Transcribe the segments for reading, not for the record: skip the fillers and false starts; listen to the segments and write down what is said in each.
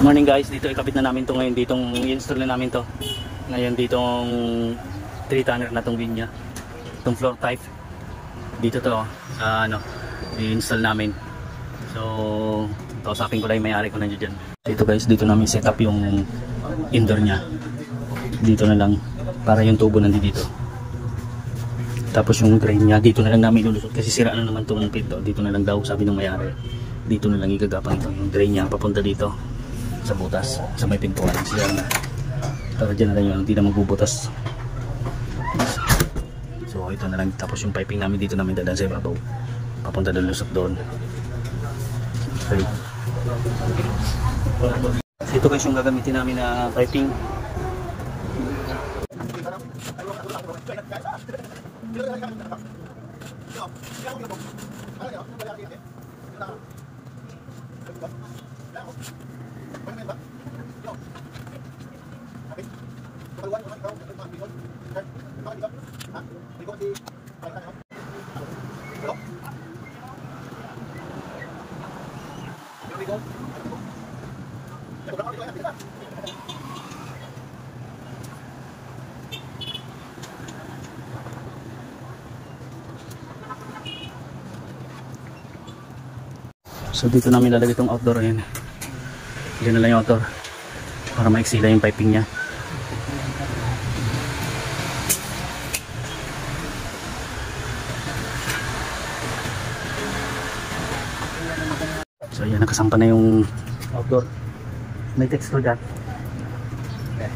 Morning guys, dito ikabit na namin to ngayon, ditong i-install na namin to ngayon, ditong 3 tonner na tong linya, itong floor type dito to i-install namin. So kausapin ko lang yung may-ari ko nandiyo dyan. Dito guys, dito namin set up yung indoor nya, dito na lang para yung tubo nandito, tapos yung drain nya dito na lang namin ilulusot kasi sira na naman tong pinto. Dito na lang daw sabi ng may-ari, dito na lang igagapang ito yung drain nya papunta dito sa butas, sa may pintuan siya na, para dyan na lang yung hindi na magbubutas. So ito na lang, tapos yung piping namin dito namin dadaan sa ibabaw papunta doon, lusot doon. Okay. Ito guys yung gagamitin namin na piping. So dito namin lalagay itong outdoor. Ayan, dyan na lang yung outdoor para maiksila yung piping nya. So ayan, nakasampa na yung outdoor. May texture dyan. Okay.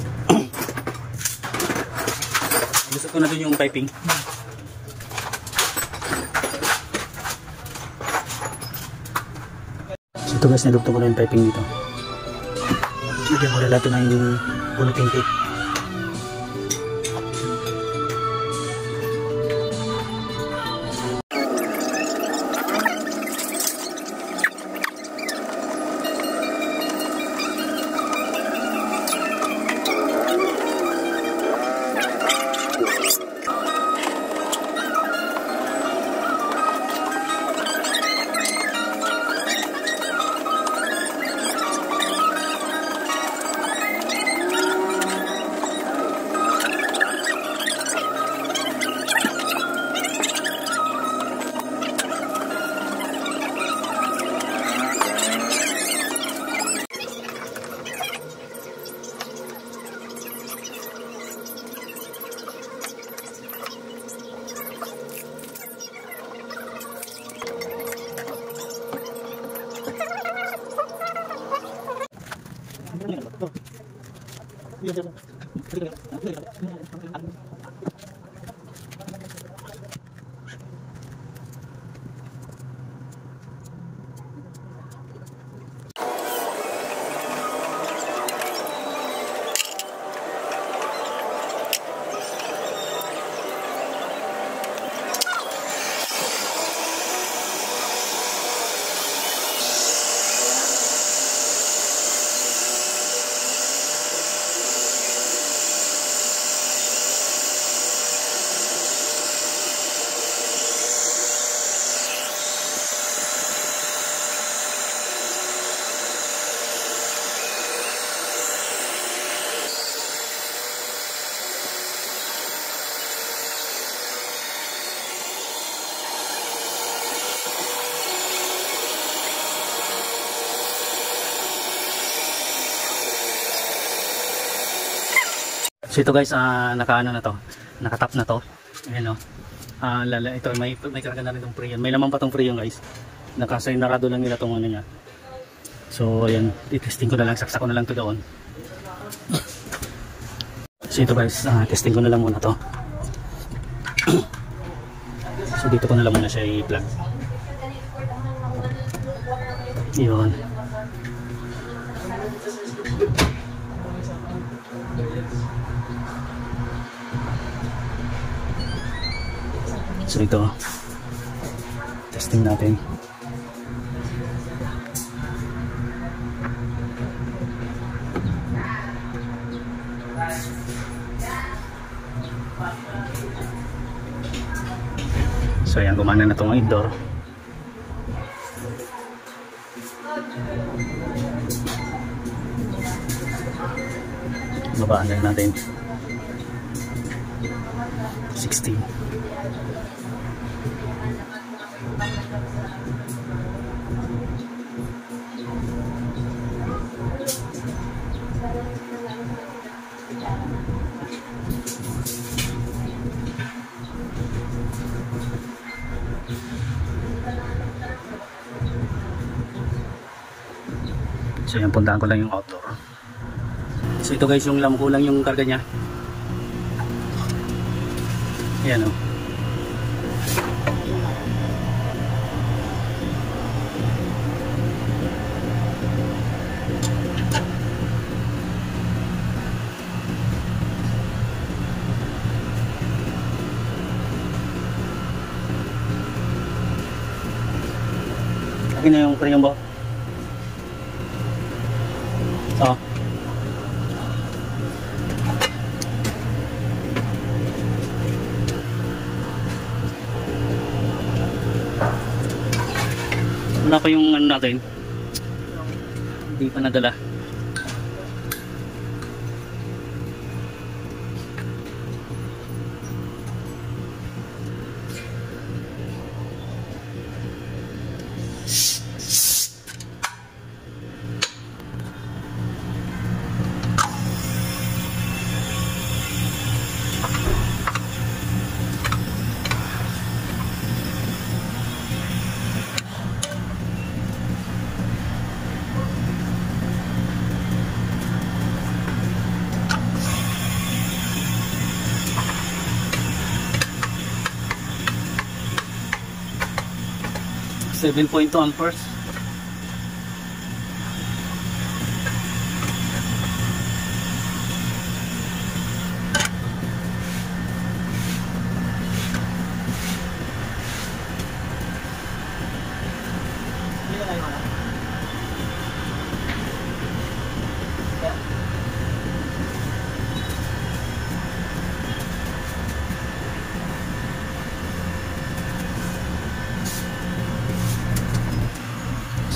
Gusto ko na dun yung piping. So ito guys, nilugtong ko na yung piping dito. Lagyan ko na natin ng buluting tape. So ito guys, nakaano na to, nakatap na to. Ayan o. Ito may karga na rin itong freon. May laman pa itong freon guys. Nakasaynarado lang nila itong ano niya. So ayan, i-testing ko na lang, saksak ko na lang to doon. So ito guys, testing ko na lang muna to. So dito ko na lang muna siya i-plug. Yun. So ito, testing natin. So ayan, gumana na itong indoor. babaan lang natin 16. So yan, puntaan ko lang yung outdoor. So ito guys, yung kulang yung karga niya. Ayan o. Akin na yung premium ba? Oh. Wala pa yung ano natin. Hindi pa nadala. .2 amperes.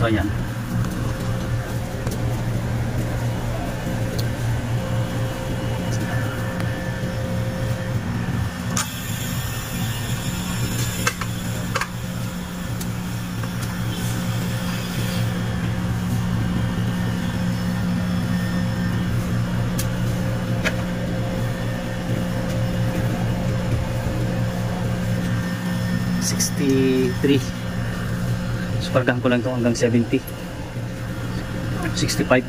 So ayan. $63. Pargahan ko lang ito hanggang 70, 65.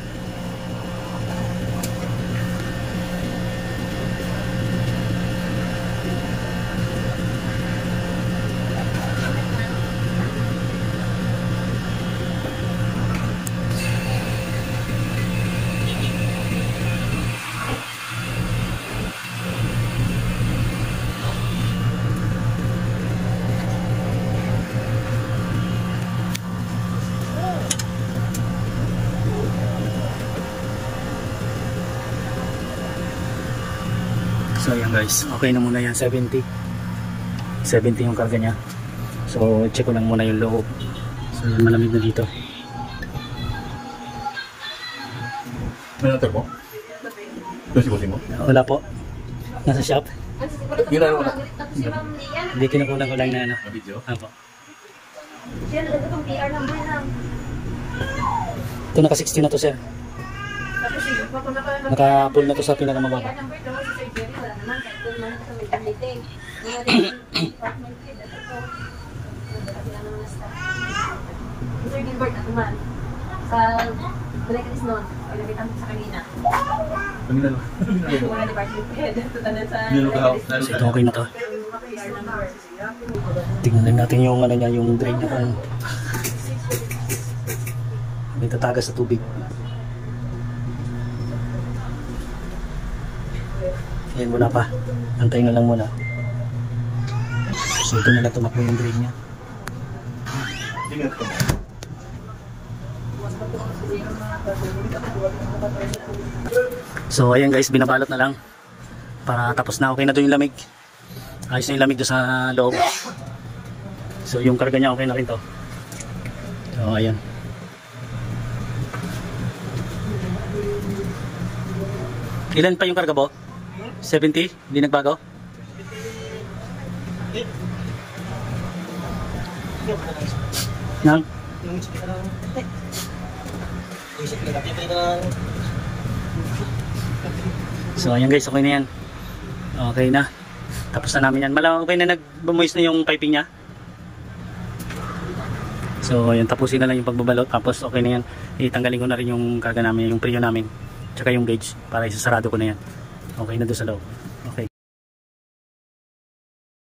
So ayan guys, okay na muna yan, 70 yung karga niya. So check ko lang muna yung loob. So malamig na dito. May natin po? Doon mo? Wala po, nasa shop. Gila mo na. Hindi, kinukulang ko lang na ano. Video? Apo. Sir, itong PR number na. Ito naka 16 na to sir. Naka-pull na to sa pinakamababa. PR number daw, si Sir Jerry, wala naman. Kahit doon man sa may meeting. Mga department head, at ito. Wala naman na staff. Sir Gilbert, at naman. Sa Balakalis noon, pinabitan ko sa kanina. Kanina no? Mga department head, tutanan sa So ito okay na to. PR number. Tingnan lang natin yung ano niya, yung drain niya kung may tatagas sa tubig. Ayan, wala pa. Antayin na lang muna. So ito na lang tumakbo yung drain niya. So ayan guys, binabalot na lang para tapos na. Okay na doon yung lamig. Ayos na yung lamig doon sa loob. So yung karga niya okay na rin to. So ayan. Ilan pa yung karga mo? 70? Hindi nagbago? Nang? So ayan guys, okay na yan. Okay na. Tapos na namin yan. Okay na nag-moist na yung piping niya. So ayan, tapusin na lang yung pagbabalot. Tapos okay na yan. Itanggalin ko na rin yung karga namin, yung preo namin. Tsaka yung gauge para isasarado ko na yan. Okay na doon sa loob.